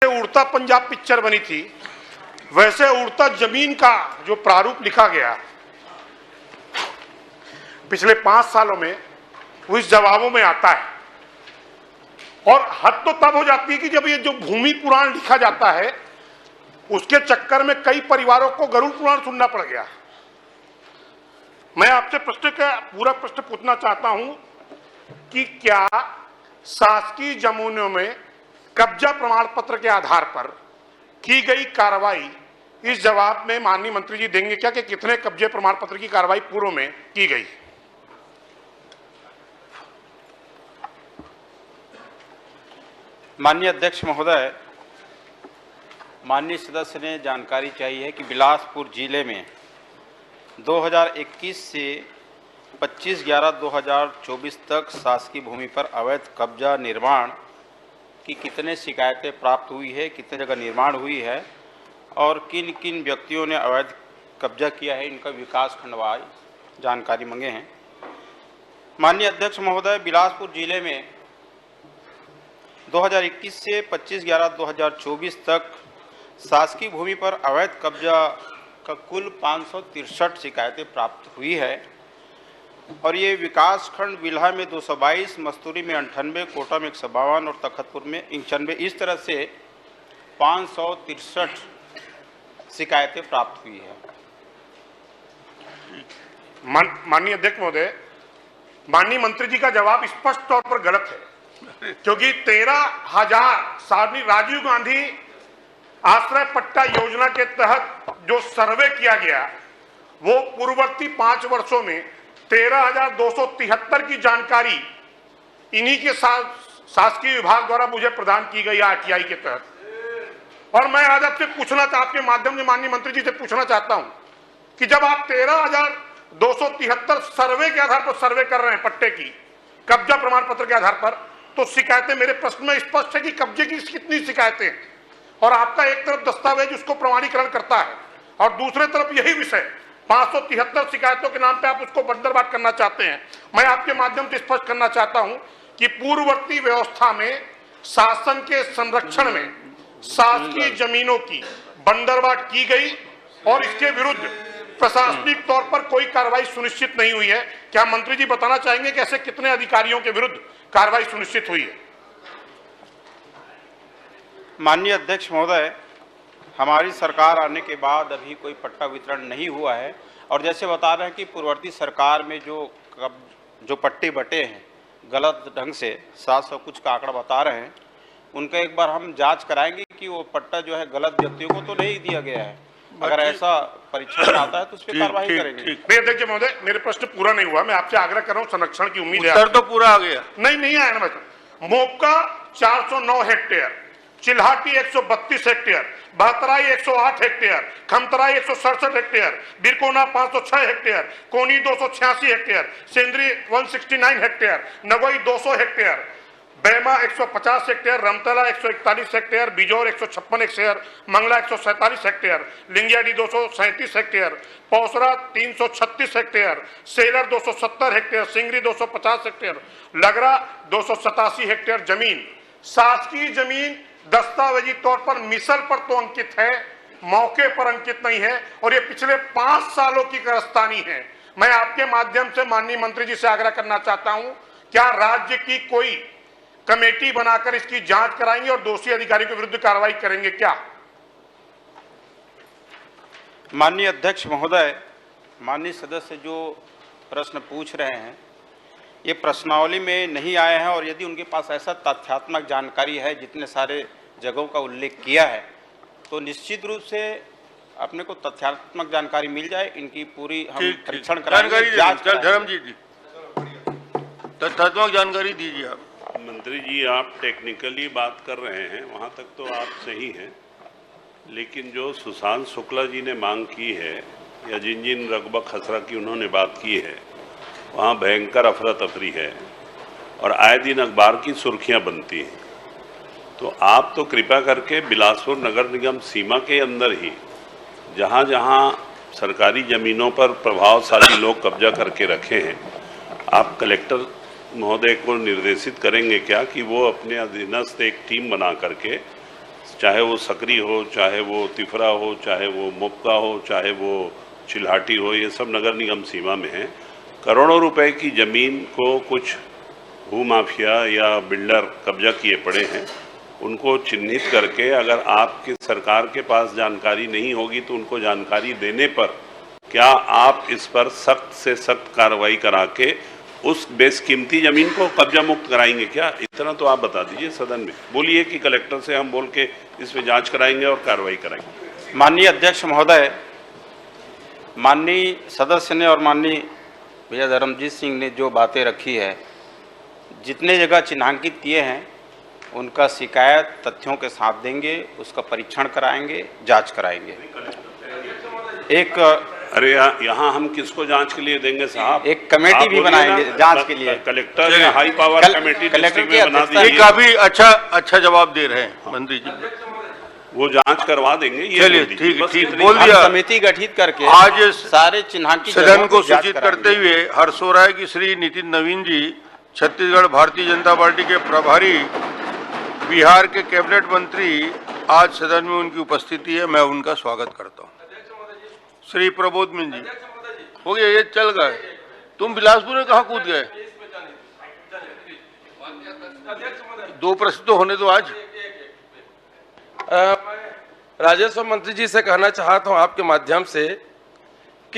उड़ता पंजाब पिक्चर बनी थी, वैसे उड़ता जमीन का जो प्रारूप लिखा गया पिछले 5 सालों में वो इस जवाबों में आता है। और हद तो तब हो जाती है कि जब ये जो भूमि पुराण लिखा जाता है उसके चक्कर में कई परिवारों को गरुड़ पुराण सुनना पड़ गया। मैं आपसे प्रश्न का पूरा प्रश्न पूछना चाहता हूं कि क्या शासकीय जमीनों में कब्जा प्रमाण पत्र के आधार पर की गई कार्रवाई, इस जवाब में माननीय मंत्री जी देंगे क्या कि कितने कब्जे प्रमाण पत्र की कार्रवाई पूर्व में की गई? माननीय अध्यक्ष महोदय, माननीय सदस्य ने जानकारी चाहिए है कि बिलासपुर जिले में 2021 से 25/11/2024 तक शासकीय भूमि पर अवैध कब्जा निर्माण की कितने शिकायतें प्राप्त हुई है, कितने जगह निर्माण हुई है और किन किन व्यक्तियों ने अवैध कब्जा किया है, इनका विकास खंडवार जानकारी मांगे हैं। माननीय अध्यक्ष महोदय, बिलासपुर जिले में 2021 से 25/11/2024 तक शासकीय भूमि पर अवैध कब्जा का कुल 563 शिकायतें प्राप्त हुई है और ये विकास खंड बिल्हा में 222, मस्तूरी में 98, कोटा में 152 और तखतपुर में 95, इस तरह से 563 शिकायतें प्राप्त हुई है। माननीय अध्यक्ष महोदय, माननीय मंत्री जी का जवाब स्पष्ट तौर पर गलत है, क्योंकि 13,000 राजीव गांधी आश्रय पट्टा योजना के तहत जो सर्वे किया गया वो पूर्ववर्ती 5 वर्षों में 13,273 की जानकारी इन्हीं के शासकीय विभाग द्वारा मुझे प्रदान की गई आरटीआई के तहत। और मैं आज आपसे आपके माध्यम से माननीय मंत्री जी से पूछना चाहता हूं कि जब आप 13,273 सर्वे के आधार पर सर्वे कर रहे हैं पट्टे की कब्जा प्रमाण पत्र के आधार पर, तो शिकायतें मेरे प्रश्न में स्पष्ट है कि कब्जे की कितनी शिकायतें हैं और आपका एक तरफ दस्तावेज उसको प्रमाणीकरण करता है और दूसरे तरफ यही विषय 573 शिकायतों के नाम पे आप उसको बंदरबाट करना चाहते हैं। मैं आपके माध्यम से स्पष्ट करना चाहता हूं कि पूर्ववर्ती व्यवस्था में शासन के संरक्षण में शासकीय जमीनों की बंदरबाट की गई और इसके विरुद्ध प्रशासनिक तौर पर कोई कार्रवाई सुनिश्चित नहीं हुई है। क्या मंत्री जी बताना चाहेंगे कि ऐसे कितने अधिकारियों के विरुद्ध कार्रवाई सुनिश्चित हुई है? माननीय अध्यक्ष महोदय, हमारी सरकार आने के बाद अभी कोई पट्टा वितरण नहीं हुआ है और जैसे बता रहे हैं कि पूर्ववर्ती सरकार में जो पट्टे बटे हैं गलत ढंग से 700 कुछ का आंकड़ा बता रहे हैं, उनका एक बार हम जांच कराएंगे कि वो पट्टा जो है गलत व्यक्तियों को तो नहीं दिया गया है। अगर ऐसा परीक्षण आता है तो उस पर कार्रवाई करेंगे। अध्यक्ष महोदय, मेरे प्रश्न पूरा नहीं हुआ, मैं आपसे आग्रह कर रहा हूँ, संरक्षण की उम्मीद है। उत्तर तो पूरा आ गया। नहीं आया ना। Mopka 409 hectare, Chilhati 132 hectare, Bahtarai 108 hectare, Khamtarai 167 hectare, Birkona 506 hectare, Koni 286 hectare, Sendri 169 hectare, Nagoi 200 hectare, Baima 150 hectare, Ramtala 141 hectare, Bijaur 156 hectare, Mangla 147 hectare, Lingiyadih 237 hectare, Pausra 336 hectare, Selar 270 hectare, Singri 250 hectare, Lagra 287 hectare जमीन, शासकीय जमीन दस्तावेजी तौर पर मिसल पर तो अंकित है, मौके पर अंकित नहीं है और ये पिछले 5 सालों की कारस्तानी है। मैं आपके माध्यम से माननीय मंत्री जी से आग्रह करना चाहता हूं, क्या राज्य की कोई कमेटी बनाकर इसकी जांच कराएंगे और दोषी अधिकारियों के विरुद्ध कार्रवाई करेंगे क्या? माननीय अध्यक्ष महोदय, माननीय सदस्य जो प्रश्न पूछ रहे हैं ये प्रश्नावली में नहीं आए हैं और यदि उनके पास ऐसा तथ्यात्मक जानकारी है, जितने सारे जगहों का उल्लेख किया है, तो निश्चित रूप से अपने को तथ्यात्मक जानकारी मिल जाए, इनकी पूरी हम परीक्षण कराएंगे, जांच धर्मजी जी तथ्यात्मक जानकारी दीजिए आप। मंत्री जी, आप टेक्निकली बात कर रहे हैं, वहाँ तक तो आप सही हैं, लेकिन जो सुशांत शुक्ला जी ने मांग की है या जिन रगबा खसरा की उन्होंने बात की है, वहाँ भयंकर अफरा तफरी है और आए दिन अखबार की सुर्खियाँ बनती हैं। तो आप तो कृपया करके बिलासपुर नगर निगम सीमा के अंदर ही जहाँ जहाँ सरकारी ज़मीनों पर प्रभावशाली लोग कब्जा करके रखे हैं, आप कलेक्टर महोदय को निर्देशित करेंगे क्या कि वो अपने अधीनस्थ एक टीम बना करके चाहे वो सकरी हो, चाहे वो तिफरा हो, चाहे वो मुक्का हो, चाहे वो चिल्हाटी हो, ये सब नगर निगम सीमा में है। करोड़ों रुपए की ज़मीन को कुछ भू माफिया या बिल्डर कब्जा किए पड़े हैं, उनको चिन्हित करके अगर आपकी सरकार के पास जानकारी नहीं होगी तो उनको जानकारी देने पर क्या आप इस पर सख्त से सख्त कार्रवाई करा के उस बेशकीमती जमीन को कब्जा मुक्त कराएंगे क्या? इतना तो आप बता दीजिए सदन में। बोलिए कि कलेक्टर से हम बोल के इस पे जांच कराएंगे और कार्रवाई कराएंगे। माननीय अध्यक्ष महोदय, माननीय सदस्य ने और माननीय भैया धर्मजीत सिंह ने जो बातें रखी है, जितने जगह चिन्हांकित किए हैं उनका शिकायत तथ्यों के साथ देंगे, उसका परीक्षण कराएंगे, जांच कराएंगे। एक अरे यहाँ हम किसको जांच के लिए देंगे साहब? एक कमेटी भी बनाएंगे जांच के लिए। कलेक्टर या हाई पावर कमेटी डिस्ट्रिक्ट में बना ये दीजिए। काफी अच्छा जवाब दे रहे हैं मंत्री जी। वो जांच करवा देंगे। ये चलिए, बोल दीजिए। ठीक बस ठीक इतनी बोल बात। दिया। समिति गठित करके आज सारे चिन्हांकित सदन जगहों को की जांच सूचित कराएंगे। करते हुए हर्ष हो रहा है कि श्री नितिन नवीन जी, छत्तीसगढ़ भारतीय जनता पार्टी के प्रभारी, बिहार के कैबिनेट मंत्री, आज सदन में उनकी उपस्थिति है, मैं उनका स्वागत करता हूँ। श्री प्रबोध मिन जी, हो गया, ये चल गए। तुम बिलासपुर में कहाँ कूद गए? 2 प्रश्न तो होने दो आज। राजस्व मंत्री जी से कहना चाहता हूं आपके माध्यम से